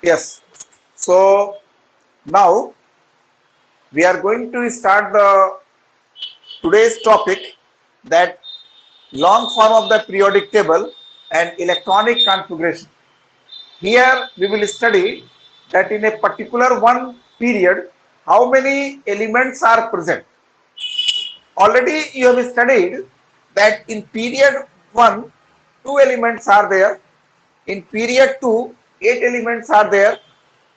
Yes. So now we are going to start the today's topic, that long form of the periodic table and electronic configuration. Here we will study that in a particular one period how many elements are present. Already you have studied that in period 1 2 elements are there, in period 2 8 elements are there,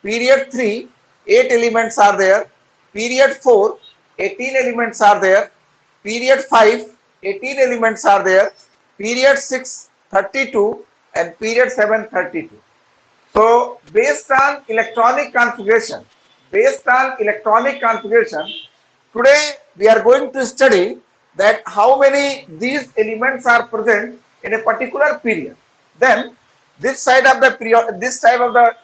period 3 8 elements are there, period 4 18 elements are there, period 5 18 elements are there, period 6 32, and period 7 32. So based on electronic configuration, today we are going to study that how many these elements are present in a particular period. Then this side of the period, this side of the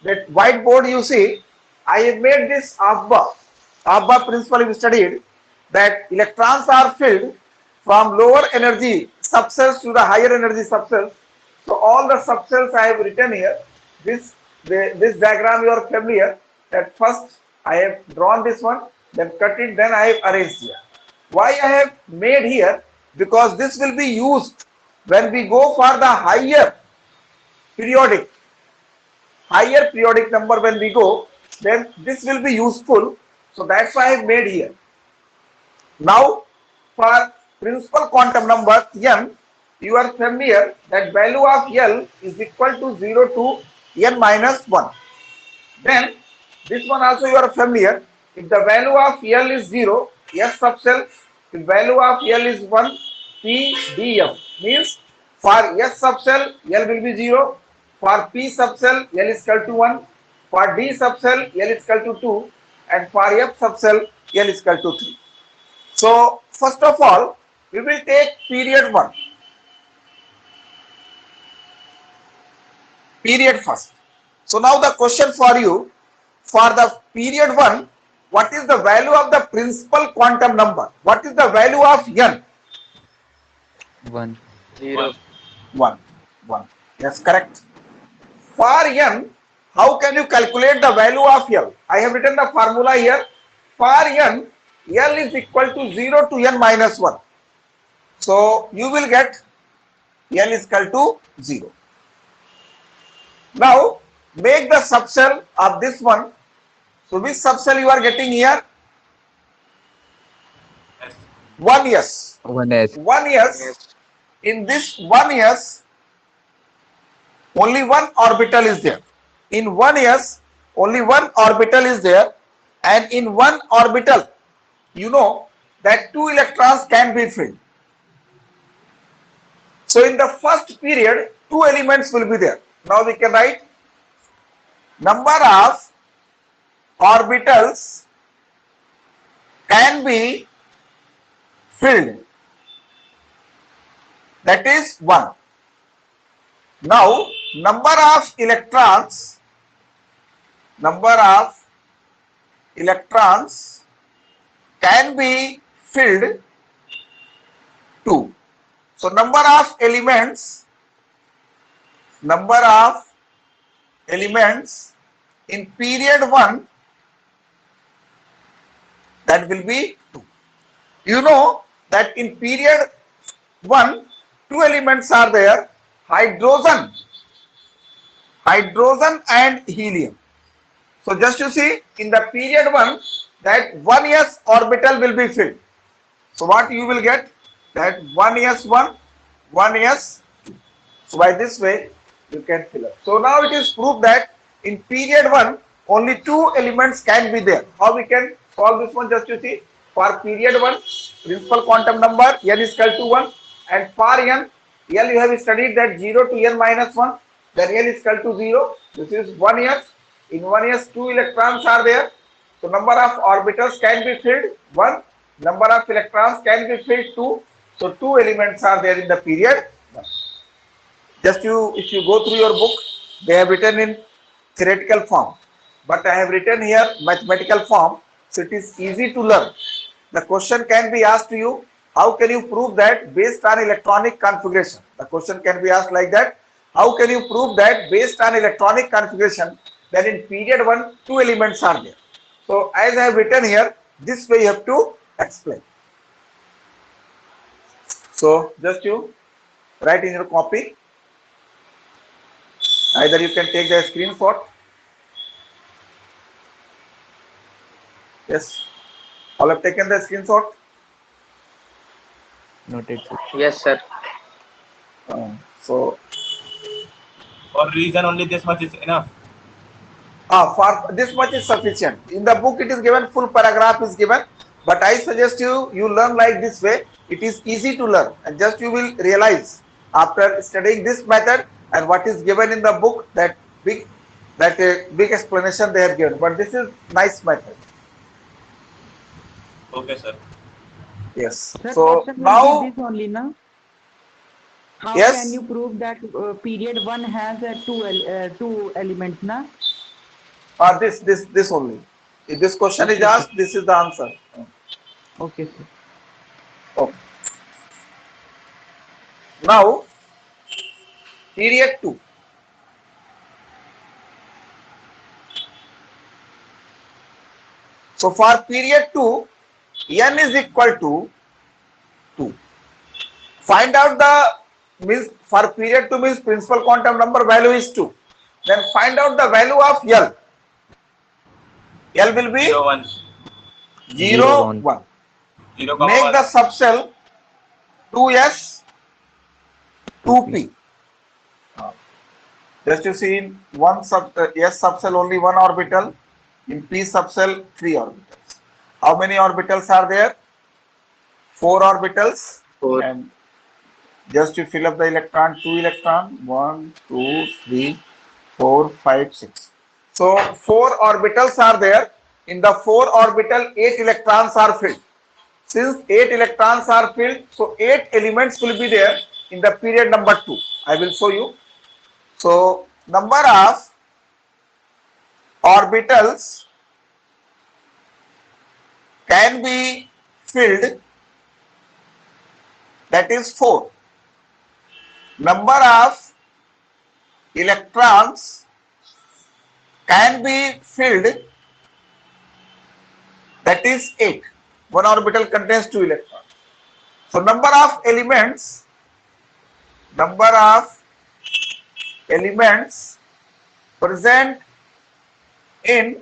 that whiteboard you see, I have made this AFBA principle we studied, that electrons are filled from lower energy subcells to the higher energy subcells. So all the subcells I have written here. This diagram you are familiar. That first I have drawn this one, then cut it, then I have arranged here. Why I have made here? Because this will be used when we go for the periodic higher periodic number. When we go, then this will be useful. So that's why I have made here. Now for principal quantum number n, you are familiar that value of L is equal to 0 to n minus 1. Then this one also you are familiar. If the value of L is 0, S subcell, if value of L is 1, P df, means for S subcell L will be 0, for P subcell L is equal to 1, for D subcell L is equal to 2, and for F subcell L is equal to 3. So first of all, we will take period 1. Period first. So now the question for you, for the period 1, what is the value of the principal quantum number? What is the value of n? 1. 0. 1. 1. Yes, correct. For n, how can you calculate the value of L? I have written the formula here. For n, L is equal to 0 to n minus 1. So you will get L is equal to 0. Now make the subcell of this one. So which subcell you are getting here? 1s. 1s. 1s. In this 1s, only one orbital is there. In 1s, only one orbital is there, and in one orbital, you know that 2 electrons can be filled. So in the first period, 2 elements will be there. Now we can write number of orbitals can be filled, that is 1. Now number of electrons can be filled 2. So number of elements in period 1, that will be 2. You know that in period 1, 2 elements are there, hydrogen and helium. So just you see, in the period 1, that 1s orbital will be filled. So what you will get? That 1s1, 1s2. So by this way you can fill up. So now it is proved that in period 1 only 2 elements can be there. How we can solve this one? Just you see, for period 1, principal quantum number n is equal to 1, and for n, L you have studied that 0 to n minus 1, then L is equal to 0. This is 1s. In 1s 2 electrons are there. So number of orbitals can be filled 1, number of electrons can be filled 2. So 2 elements are there in the period 1. Just if you go through your book, they have written in theoretical form, but I have written here mathematical form, so it is easy to learn. The question can be asked to you, how can you prove that based on electronic configuration? The question can be asked like that, How can you prove that based on electronic configuration that in period 1 two elements are there? So as I have written here, this way you have to explain. So just you write in your copy. Either you can take the screenshot. Yes. All have taken the screenshot. Noted, sir. Yes, sir. So For reason only this much is enough. for this much is sufficient. In the book it is given, full paragraph is given, but I suggest you learn like this way. It is easy to learn, and just you will realize after studying this method and what is given in the book, that big explanation they have given. But this is nice method. Okay, sir. Yes. Sir, So question will now, be this only, na? How yes. can you prove that period 1 has two elements, na? This only. If this question is Okay, asked, sir. this is the answer. Okay, sir. Okay. Now, period 2. So for period 2, n is equal to 2. Find out the, means for period 2 means principal quantum number value is 2. Then find out the value of L. L will be 0, 1. 0, 1. 1. 0, Make the subcell 2s, 2p. Just you see in one S subcell only one orbital, in P subcell 3 orbitals. How many orbitals are there? 4 orbitals. 4. And just you fill up the electron, 2 electron, 1, 2, 3, 4, 5, 6. So 4 orbitals are there. In the 4 orbital, 8 electrons are filled. Since 8 electrons are filled, so 8 elements will be there in the period number 2. I will show you. So number of orbitals can be filled, that is 4. Number of electrons can be filled, that is 8. One orbital contains 2 electrons. So number of elements present in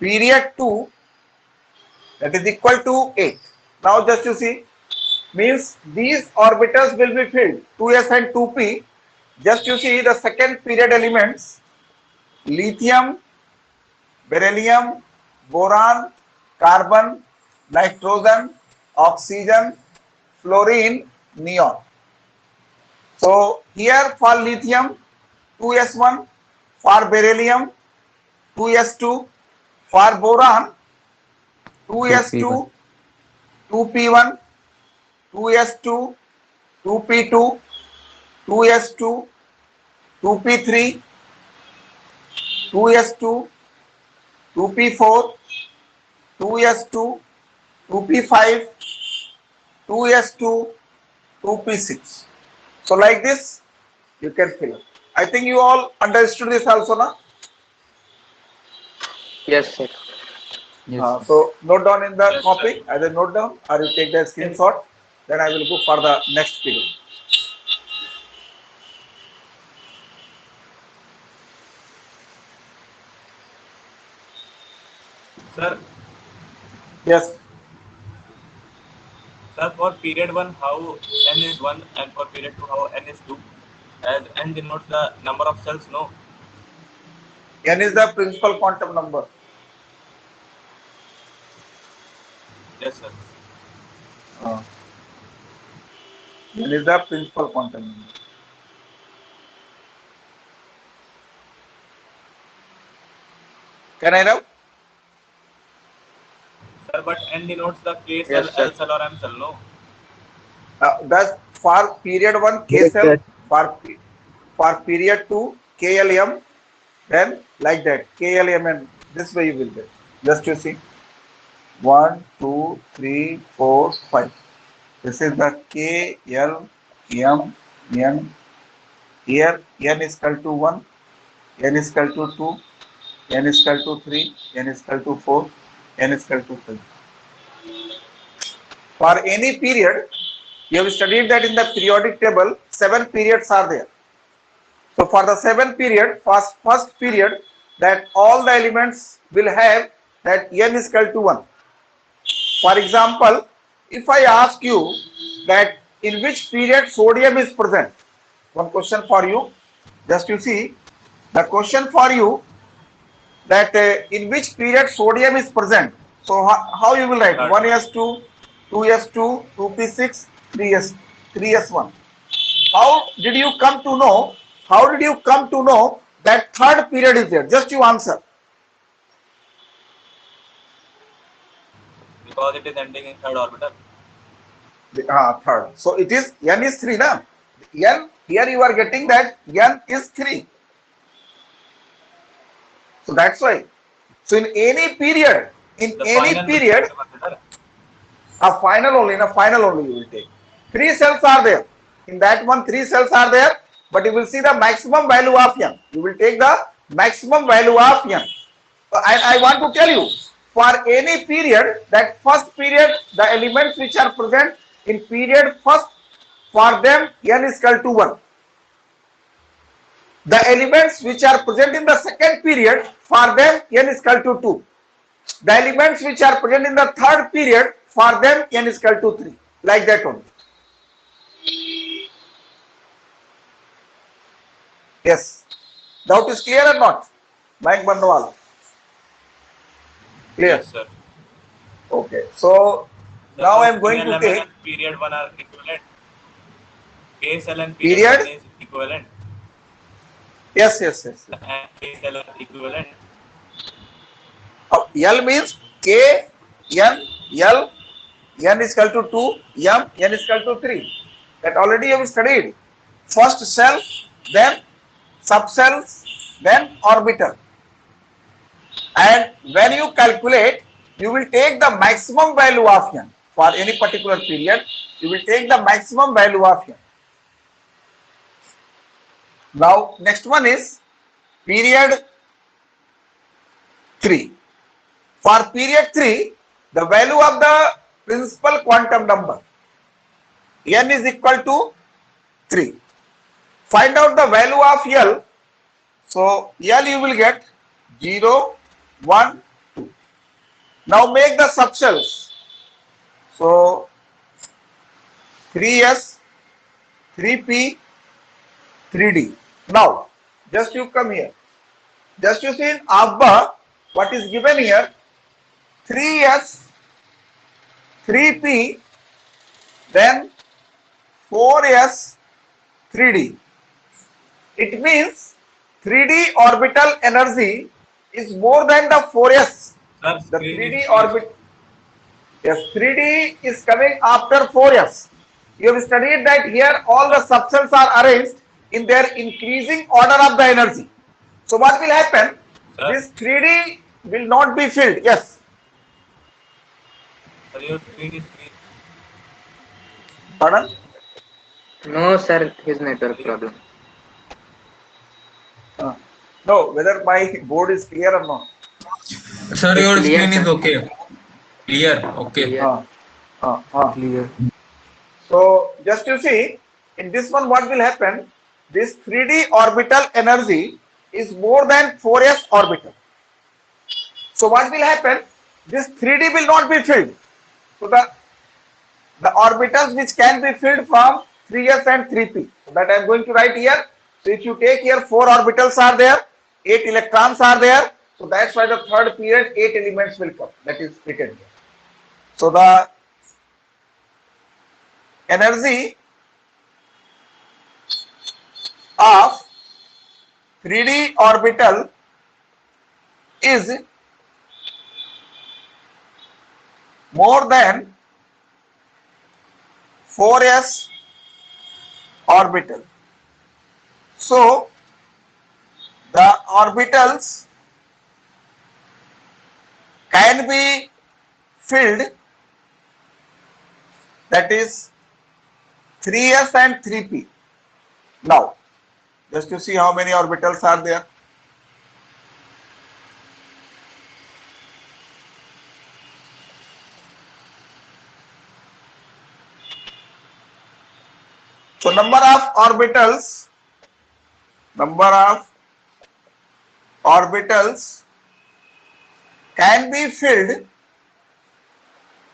period 2, that is equal to 8. Now just you see, means these orbitals will be filled, 2s and 2p. Just you see the second period elements, lithium, beryllium, boron, carbon, nitrogen, oxygen, fluorine, neon. So here for lithium 2s1, for beryllium 2s2, for boron 2s2, 2p1, 2s2, 2p2, 2s2, 2p3, 2s2, 2p4, 2s2, 2p5, 2s2, 2p6. So like this you can fill up. I think you all understood this also now. Yes, sir. Yes. So note down in the Yes, copy, either note down or you take the screenshot. Then I will go for the next period. Sir, Yes. sir, for period 1, how n is 1, and for period 2, how n is 2? As n denotes the number of cells, no? N is the principal quantum number. Yes, sir. N is the principal quantum number. Can I now? Sir, but n denotes the K cell, Yes, sir. L cell, or M cell, no? That's for period 1 K Yes, cell, sir. for period 2 KLM, then like that KLM, and this way you will get. Just you see 1, 2, 3, 4, 5. This is the KLM n, here n is equal to 1, n is equal to 2, n is equal to 3, n is equal to 4, n is equal to 5. For any period, you have studied that in the periodic table, 7 periods are there. So for the 7 period, first period, that all the elements will have that n is equal to 1. For example, if I ask you that in which period sodium is present, one question for you, just you see, the question for you that in which period sodium is present. So how you will write? 1s2, 2s2, 2p6, 3s1. How did you come to know? How did you come to know that third period is there? Just you answer. Because it is ending in third orbital. Third. So it is n is 3 now. N here you are getting that n is 3. So that's why. So in any period, a final only you will take. 3 cells are there. In that one, 3 cells are there, but you will see the maximum value of n. You will take the maximum value of n. So I want to tell you, for any period, that first period, the elements which are present in period first, for them n is equal to 1. The elements which are present in the second period, for them n is equal to 2. The elements which are present in the third period, for them n is equal to 3. Like that only. Yes. Doubt is clear or not? Mike Bandwal. Clear? Yes, sir. Okay. So now I am going to take period 1 are equivalent. K cell and period 1 is equivalent. Yes. And K cell are equivalent. L means K, N, L, N is equal to 2, M, N is equal to 3. That already you have studied. First cell, then subcells, then orbital. And when you calculate, you will take the maximum value of N. For any particular period, you will take the maximum value of N. Now, next one is period 3. For period 3, the value of the principal quantum number n is equal to 3. Find out the value of L. So L you will get 0, 1, 2. Now make the subcells. So 3s, 3p, 3d. Now just you come here. Just you see in ABBA what is given here, 3s, 3p, then 4s, 3d. It means 3d orbital energy is more than the 4s. Sir, The 3d orbit, yes, 3d is coming after 4s. You have studied that here all the subcells are arranged in their increasing order of the energy. So what will happen? Sir? This 3d will not be filled. Yes. Sir, your screen is green. Pardon? No, sir, his network problem. No, whether my board is clear or not. Sir, It's your clear, screen is sir. okay. Clear. Okay. Clear. Clear. So just you see, in this one what will happen? This 3d orbital energy is more than 4s orbital. So what will happen? This 3d will not be filled. So the orbitals which can be filled from 3s and 3p. So that I am going to write here. So if you take here 4 orbitals are there, 8 electrons are there. So that's why the third period 8 elements will come. That is written here. So the energy of 3d orbital is more than 4s orbital. So the orbitals can be filled, that is 3s and 3p. Now, just to see how many orbitals are there. So number of orbitals can be filled,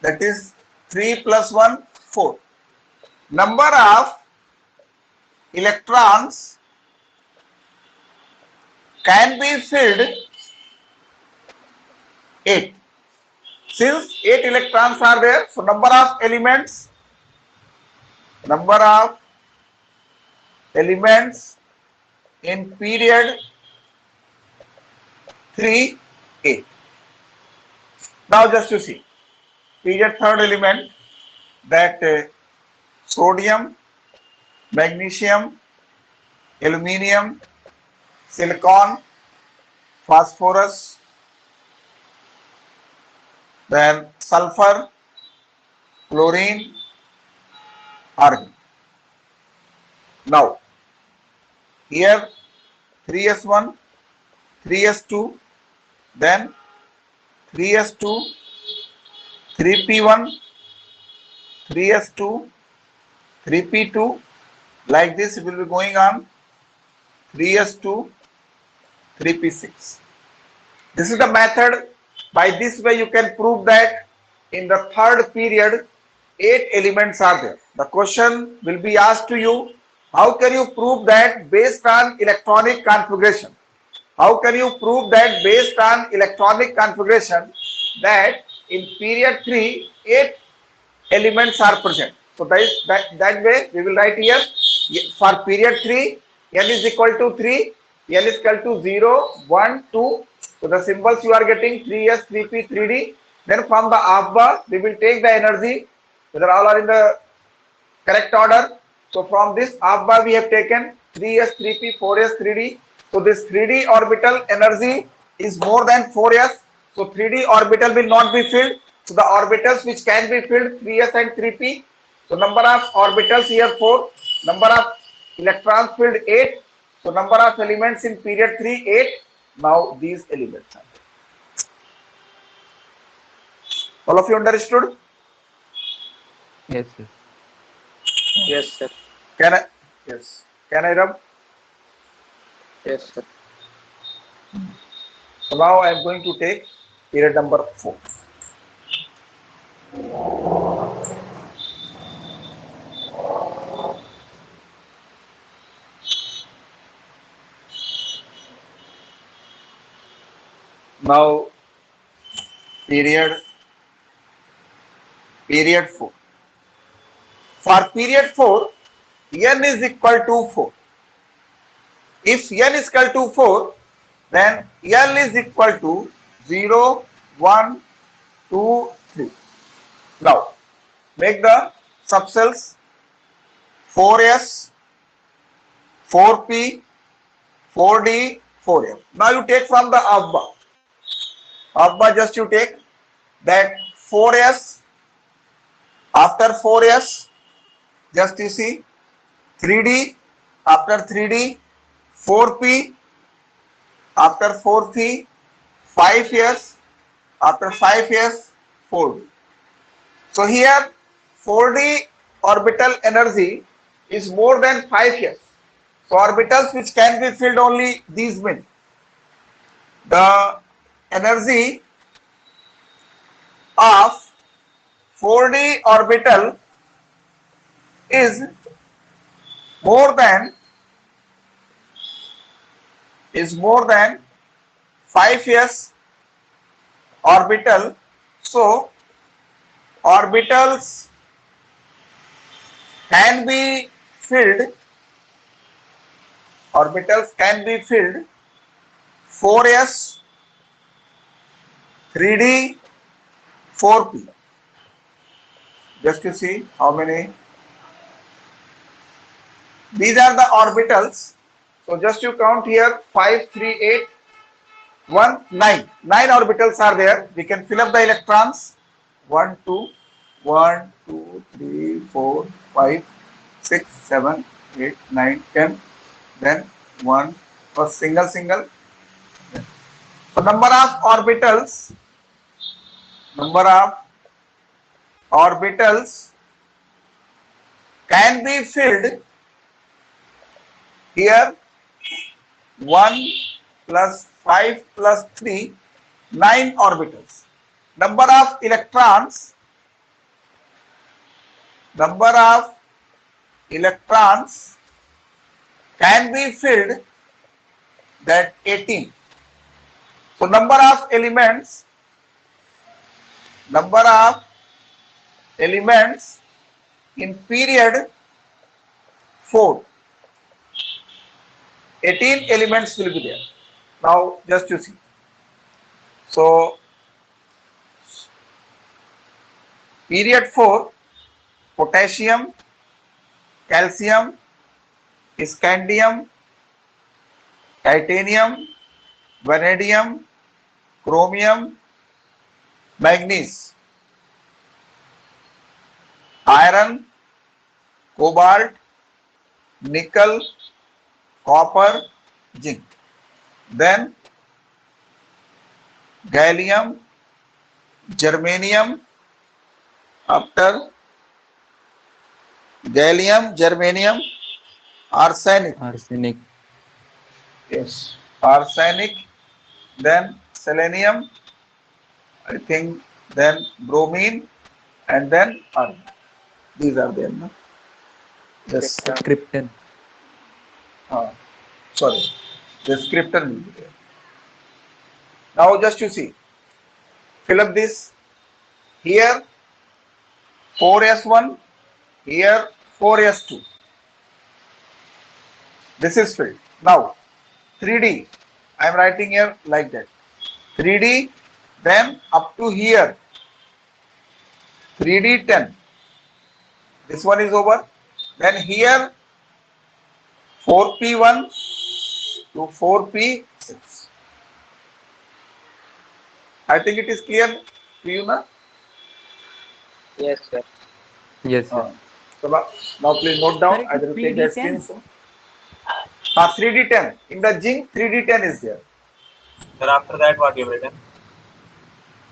that is 3 plus 1, 4. Number of electrons can be filled 8. Since 8 electrons are there, so number of elements in period 3, 8. Now just to see, period third element, that sodium, magnesium, aluminium, silicon, phosphorus, then sulfur, chlorine, argon. Now, here 3s1, 3s2, then 3s2, 3p1, 3s2, 3p2, like this it will be going on, 3s2, 3p6. This is the method. By this way you can prove that in the third period 8 elements are there. The question will be asked to you, how can you prove that based on electronic configuration? How can you prove that based on electronic configuration that in period 3 8 elements are present? So that way we will write here for period 3 n is equal to 3, n is equal to 0, 1, 2. So the symbols you are getting 3s, 3p, 3d. Then from the alpha we will take the energy, whether all are in the correct order. So from this alpha we have taken 3s, 3p, 4s, 3d. So this 3d orbital energy is more than 4s. So 3d orbital will not be filled. So the orbitals which can be filled 3s and 3p. So number of orbitals here 4. Number of electrons filled 8. So number of elements in period 3 8. Now these elements are. All of you understood? Yes, sir. Yes, sir. Can I? Yes. Can I rub? Yes, sir. So now I am going to take period number 4. Now period 4. For period 4, n is equal to 4. If n is equal to 4, then L is equal to 0, 1, 2, 3. Now, make the subcells 4s, 4p, 4d, 4f. Now you take from the alpha. Alpha just you take that 4s. After 4s, just you see 3d. After 3d, 4p. After 4p, 5s. After 5s, 4d. So here 4d orbital energy is more than 5s. So orbitals which can be filled only these mean. The energy of 4d orbital is more than 5s orbital. So orbitals can be filled 4s, 3d, 4p. Just to see how many. These are the orbitals. So just you count here 5, 3, 8, 1, 9. 9 orbitals are there. We can fill up the electrons. 1, 2, 3, 4, 5, 6, 7, 8, 9, 10. Then 1 for single. So number of orbitals can be filled here 1 plus 5 plus 3, 9 orbitals. Number of electrons can be filled that 18. So number of elements in period 4, 18 elements will be there. Now just you see. So period 4, potassium, calcium, scandium, titanium, vanadium, chromium, manganese, iron, cobalt, nickel, copper, zinc. Then gallium, germanium, after gallium, germanium, arsenic. Yes, arsenic, then selenium, I think, then bromine, and then argon. These are them. No? Yes. Krypton. Sorry, the krypton will be there. Now just you see, fill up this. Here 4s1, here 4s2. This is filled. Now 3D, I am writing here like that. 3D, then up to here 3D 10. This one is over. Then here 4p1 to 4p6. I think it is clear to you now. Yes, sir. Yes, sir. So now please note down. I will take the screen. 3D10. In the zinc, 3D10 is there. Then after that, what you have written?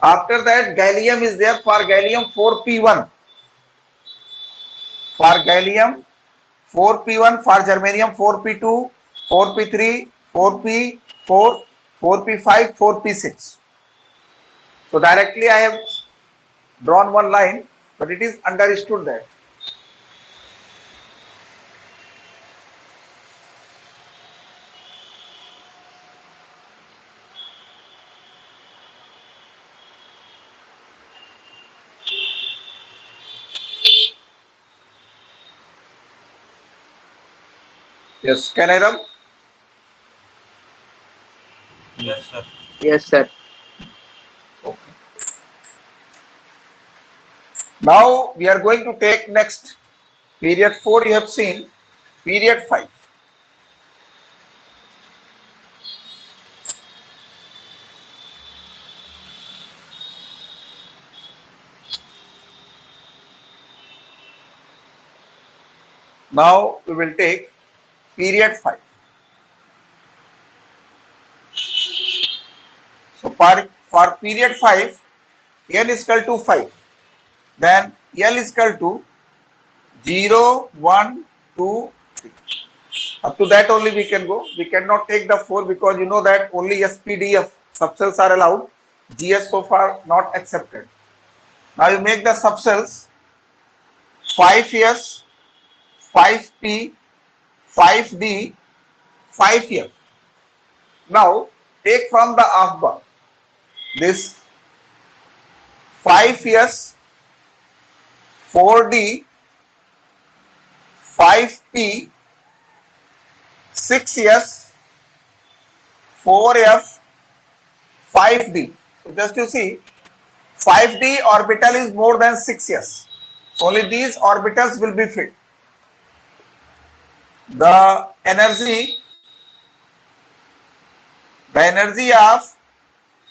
After that, gallium is there. For gallium, 4p1. For gallium, 4p1. For germanium, 4p2, 4p3, 4p4, 4p5, 4p6. So directly I have drawn one line, but it is understood that. Yes, can I run? Yes, sir. Yes, sir. Okay. Now we are going to take next period 4 you have seen, period 5. Now we will take period 5. So for period 5, n is equal to 5. Then L is equal to 0, 1, 2, 3. Up to that only we can go. We cannot take the 4 because you know that only SPDF subcells are allowed. GS so far not accepted. Now you make the subcells 5S, 5P, 5D, 5F. Now take from the half bar this 5S, 4D, 5P, 6S, 4F, 5D. So just you see, 5D orbital is more than 6S. Only these orbitals will be filled. The energy of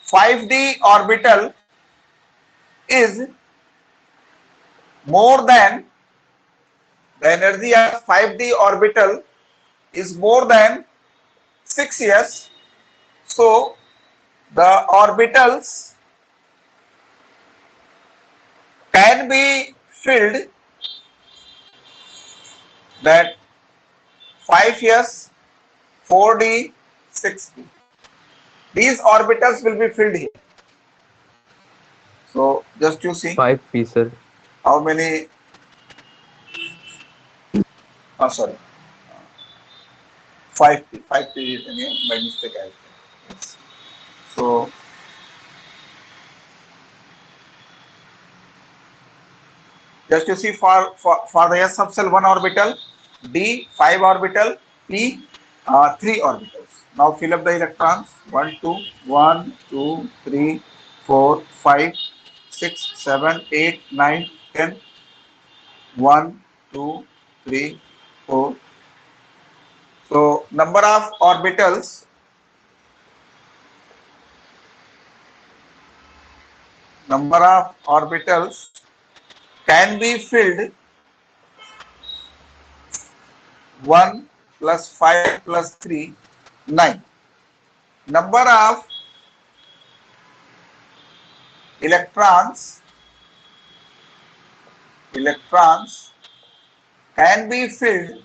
5D orbital is more than the energy of 5d orbital is more than 6s. So the orbitals can be filled that 5s, 4d, 6d. These orbitals will be filled here. So just you see 5p, sir. how many. Oh, sorry, 5p. 5p is again by mistake. Yes. So just you see for the s subshell 1 orbital, d 5 orbital, p 3 orbitals. Now fill up the electrons. 1, 2, 1, 2, 3, 4, 5, 6, 7, 8, 9, 10. 1, 2, 3, 4. So number of orbitals can be filled 1 plus 5 plus 3, 9. Number of electrons can be filled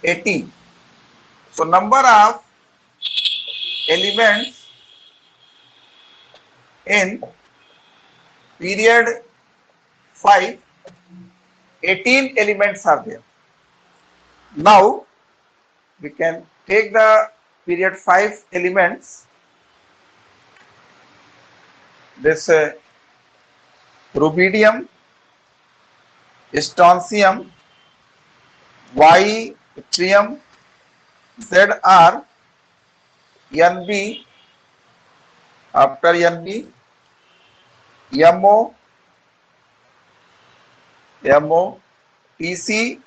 18. So number of elements in period 5, 18 elements are there. Now we can take the period 5 elements. This rubidium, strontium, yttrium, Zr, Nb, after Nb, Mo, Tc,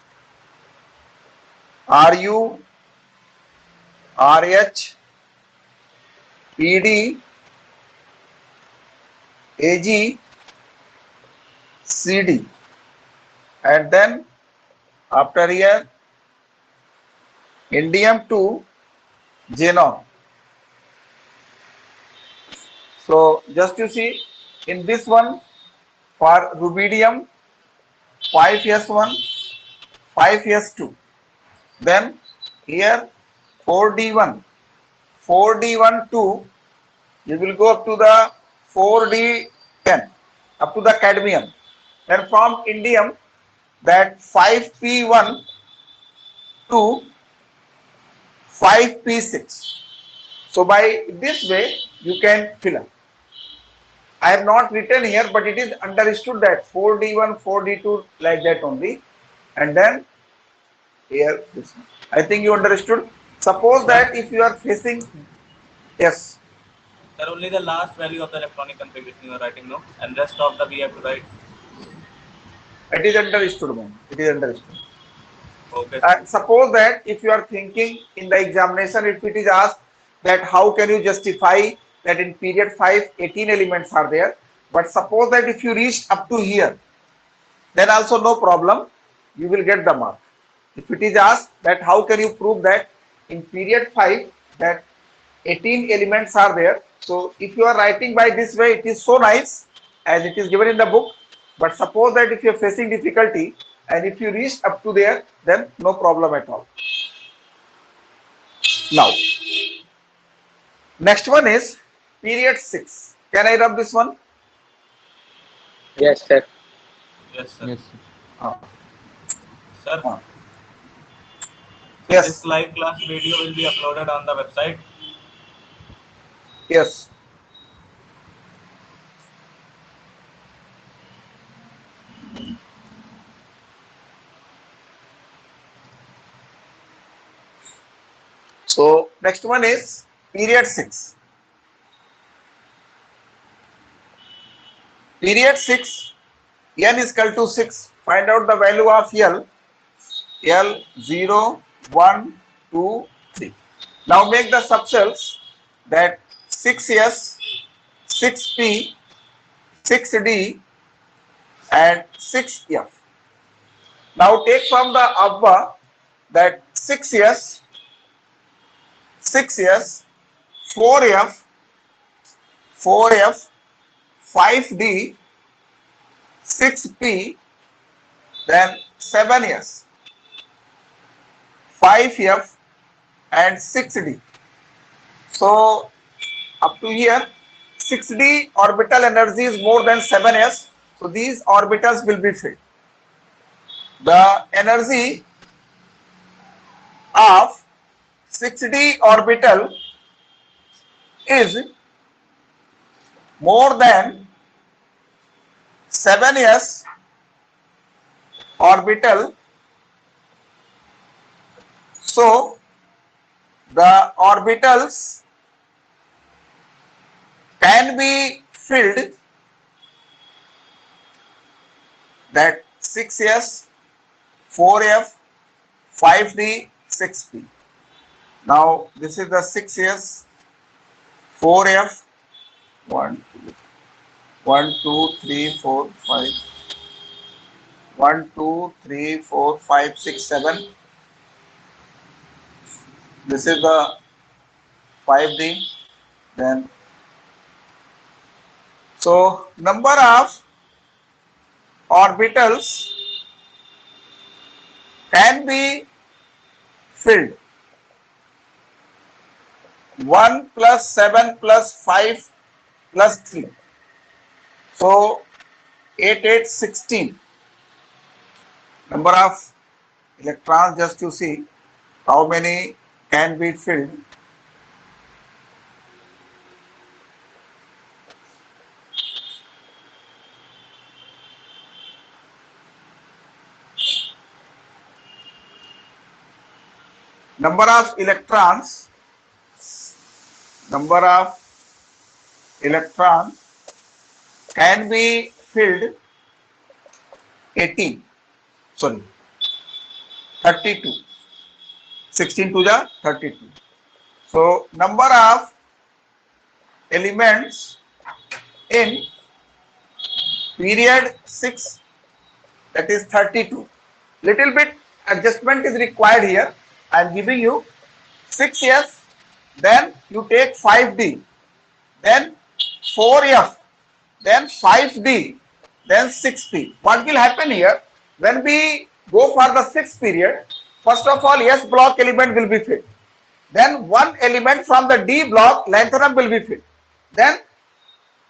Ru, Rh, Pd, Ag, Cd, and then after here indium 2, xenon. So just you see in this one for rubidium 5s1, 5s2. Then here 4d1, 4d12, you will go up to the 4d10, up to the cadmium. Then from indium that 5p1 to 5p6. So by this way you can fill up. I have not written here, but it is understood that 4d1, 4d2 like that only, and then here this one. I think you understood. Suppose that if you are facing, yes, Sir, only the last value of the electronic configuration you are writing now, and rest of the we have to write. it is understood, man. It is understood. Okay, sir. Suppose that if you are thinking in the examination, if it is asked that how can you justify that in period 5, 18 elements are there, but suppose that if you reach up to here, then also no problem, you will get the mark. If it is asked that how can you prove that in period 5 that 18 elements are there, so if you are writing by this way, it is so nice as it is given in the book, but suppose that if you are facing difficulty and if you reach up to there, then no problem at all. Now next one is period 6. Can I rub this one? Yes, sir. Yes, sir. Yes. Sir, Yes. this live class video will be uploaded on the website. Yes. So next one is period 6. Period 6, n is equal to 6. Find out the value of L. L 0, 1, 2, 3. Now make the subshells that 6s, 6p, 6d and 6f. Now take from the above that 6s, 6s, 4f, 4f, 5d, 6p, then 7s, 5f and 6d. So up to here 6d orbital energy is more than 7s, so these orbitals will be filled. The energy of 6d orbital is more than 7s orbital, so the orbitals can be filled, that 6s, 4f, 5d, 6p. Now this is the 6s, 4f, 1, 2, 3, 4, 5, 1, 2, 3, 4, 5, 6, 7. This is the 5d. Then so number of orbitals can be filled 1 plus 7 plus 5 plus 3. So 8, 8, 16. Number of electrons, just to see how many can be filled. Number of electrons can be filled 18, sorry, 32. 16 to the 32. So number of elements in period 6, that is 32. Little bit adjustment is required here. I am giving you 6s, then you take 5d, then 4f, then 5d, then 6p. What will happen here? When we go for the 6th period, first of all, S block element will be filled. Then one element from the D block, lanthanum, will be filled. Then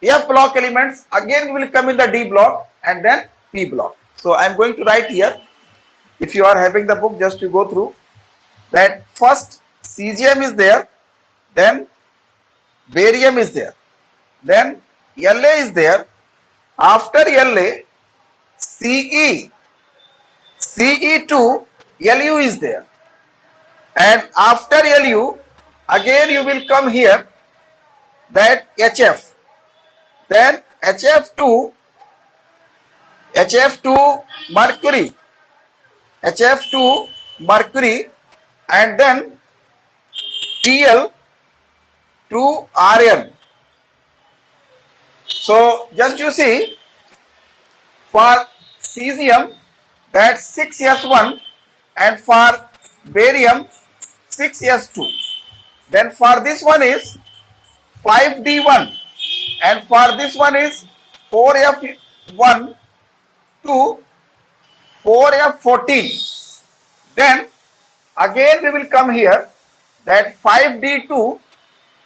F block elements again will come in the D block, and then P block. So I am going to write here. If you are having the book, just to go through that. First cesium is there, then barium is there, then La is there. After La, Ce2, Lu is there, and after Lu again you will come here that HF, then HF2 mercury, and then Cl2Rn. So just you see, for cesium that 6s1, and for barium 6s2. Then for this one is 5d1, and for this one is 4f1 to 4f14. Then again we will come here that 5d2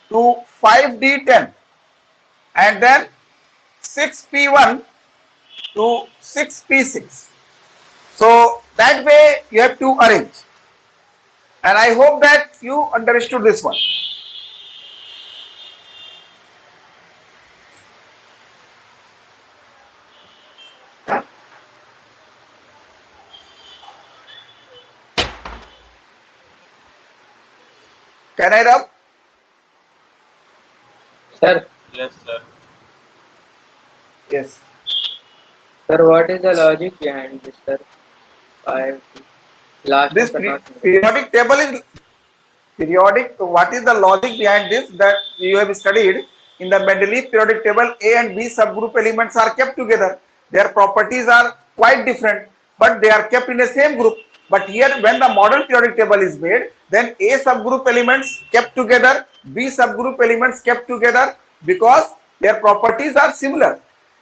to 5d10, and then 6p1 to 6p6. So that way you have to arrange, and I hope that you understood this one. Can I rub? Sir, Yes, sir. Yes. sir, what is the logic behind this, sir? Last This but not least. periodic table is periodic. So what is the logic behind this? That you have studied in the Mendeleev periodic table, A and B subgroup elements are kept together. Their properties are quite different. but they are kept in the same group. But here when the model periodic table is made, then A subgroup elements kept together, B subgroup elements kept together, because their properties are similar.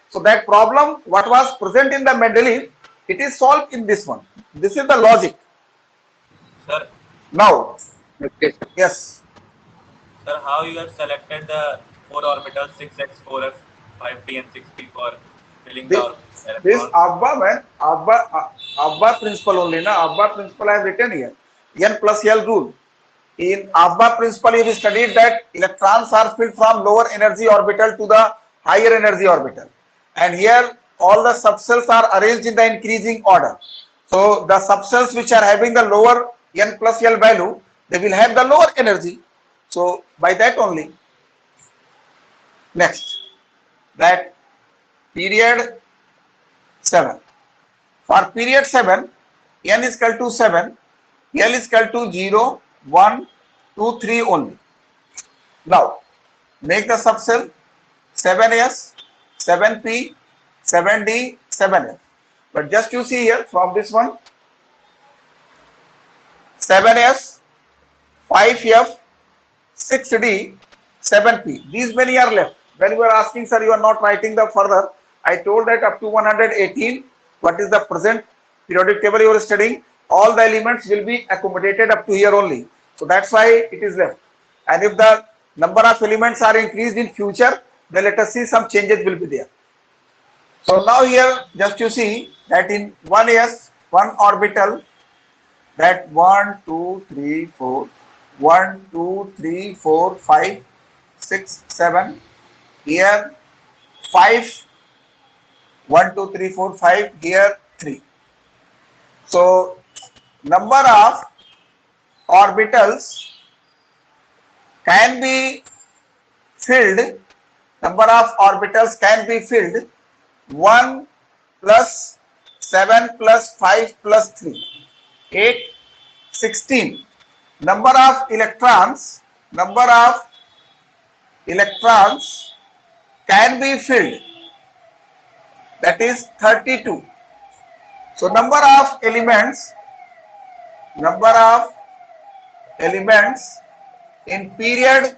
So that problem what was present in the Mendeleev, it is solved in this one. This is the logic. Sir, Now, Okay, sir. yes, sir, how you have selected the 4 orbitals 6s, 4s, 5d and 6p for filling this, the this electrons? Abba principle only, na? Abba principle I have written here. N plus L rule. In Abba principle, you have studied that electrons are filled from lower energy orbital to the higher energy orbital. And here all the subcells are arranged in the increasing order. So the subcells which are having the lower N plus L value, they will have the lower energy. So by that only. Next, that period 7. For period 7, N is equal to 7, L is equal to 0, 1, 2, 3 only. Now, make the subcell 7s, 7p, 7d, 7f. But just you see here from this one, 7s, 5f, 6d, 7p. These many are left. When you are asking, sir, you are not writing the further. I told that up to 118, what is the present periodic table you are studying, all the elements will be accommodated up to here only. So that's why it is left. And if the number of elements are increased in future, then let us see some changes will be there. So now here just you see that in 1s, one orbital, that 1, 2, 3, 4, 1, 2, 3, 4, 5, 6, 7, here 5, 1, 2, 3, 4, 5, here 3. So number of orbitals can be filled, 1 plus 7 plus 5 plus 3, 8, 16. Number of electrons can be filled, that is 32. So number of elements in period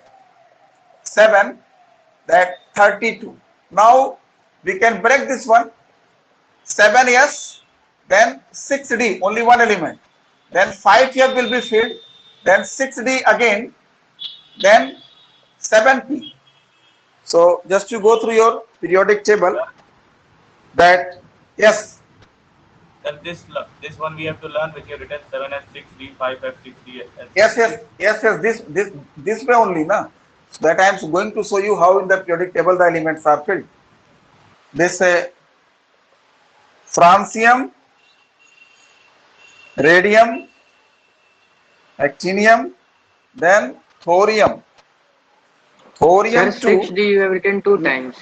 7, that 32. Now we can break this one, 7s, then 6d, only one element, then 5f will be filled, then 6d again, then 7p. So just to go through your periodic table, that yes, Then this one we have to learn, which you have written 7s, 6d, 5f, 6d. yes, this way only, na? So that I am going to show you how in the periodic table the elements are filled. This francium, radium, actinium, then thorium. Sir, Thorium 6D 2, you have written 2 times.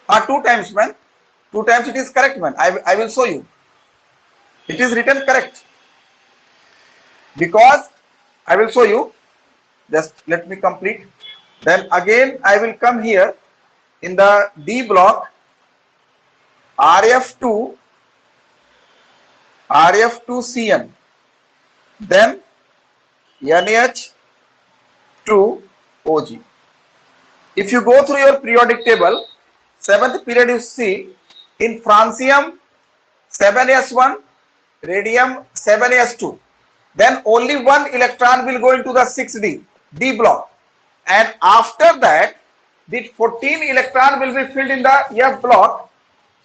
2 times, man. 2 times it is correct, man. I will show you. It is written correct. Because I will show you. Just let me complete. Then again I will come here in the D block, RF2 CN, then NH2 OG. If you go through your periodic table, 7th period you see in francium 7s1, radium 7s2, then only one electron will go into the 6d D block, and after that the 14 electron will be filled in the F block.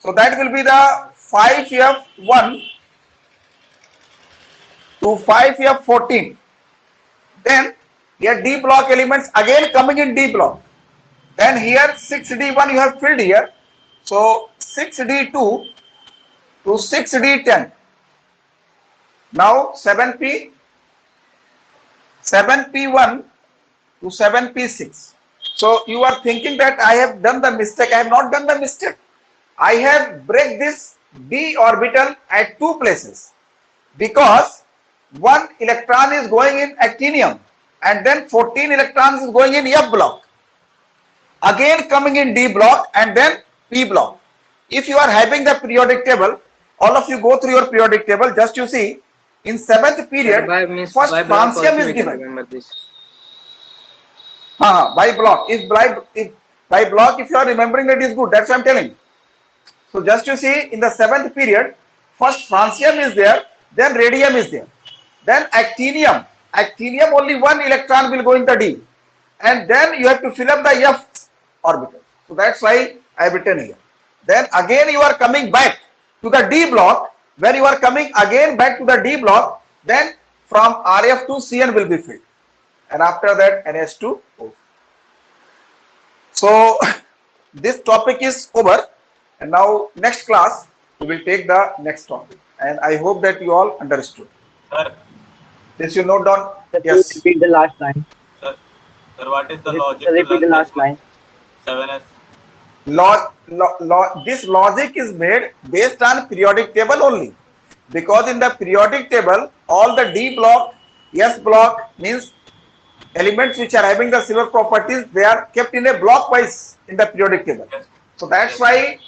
So that will be the 5f1 to 5f14. Then here D block elements again coming in D block. Then here 6d1 you have filled here. So 6d2 to 6d10. Now 7p1 to 7p6. So you are thinking that I have done the mistake. I have not done the mistake. I have break this d orbital at 2 places, because one electron is going in actinium and then 14 electrons is going in F block, again coming in D block and then P block. If you are having the periodic table, all of you go through your periodic table. Just you see, in seventh period, first francium is given. Remember this. By block. If by block, if you are remembering, it is good. That's what I'm telling. So just you see, in the seventh period, first francium is there, then radium is there, then actinium. Actinium, only one electron will go in the D, and then you have to fill up the F orbital. So that's why I have written here. Then again you are coming back to the D block. When you are coming again back to the D block, then from RF to CN will be filled, and after that NH2O. So this topic is over, and now next class we will take the next topic, and I hope that you all understood. Sir, This you note down. Sir, Yes. please repeat the last line. sir, what is the Sir, logic? repeat the last line. 7s. This logic is made based on periodic table only, because in the periodic table all the D block, S block means elements which are having the similar properties, they are kept in a block wise in the periodic table. Yes. So that's why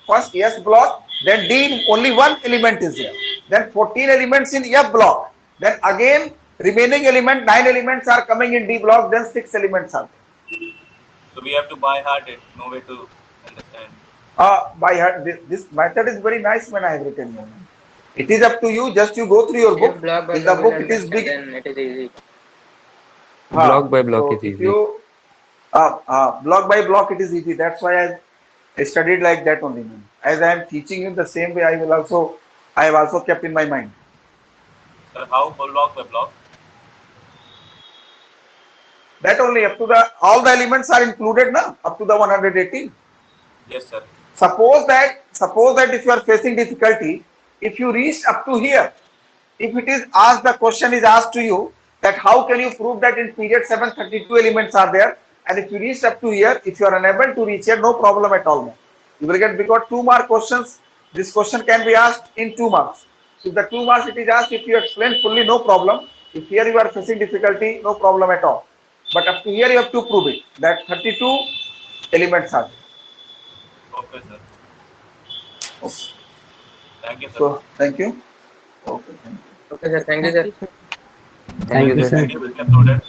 first S block, then D, only one element is there, then 14 elements in F block, then again remaining element 9 elements are coming in D block, then 6 elements are there. So we have to by heart it. No way to understand. By heart, this method is very nice when I have written here. It is up to you, just you go through your book. If block by In the block book will it is understand, big. then it is easy. Block by block So is if easy. you, block by block it is easy. That's why I studied like that only. As I am teaching you the same way, I have also kept in my mind. Sir, how block by block? That only up to the, all the elements are included now, up to the 118. Yes, sir. Suppose that if you are facing difficulty, if you reach up to here, if it is asked, the question is asked to you that how can you prove that in period 732 elements are there, and if you reach up to here, if you are unable to reach here, no problem at all. You will get, because 2 mark questions, this question can be asked in 2 marks. If the 2 marks it is asked, if you explain fully, no problem. If here you are facing difficulty, no problem at all. But up to here you have to prove it that 32 elements are there. Okay, sir. Okay. Thank you, sir. So thank you. Okay. Thank you. Okay, sir. Thank you, sir. Thank you, sir. Video will be uploaded.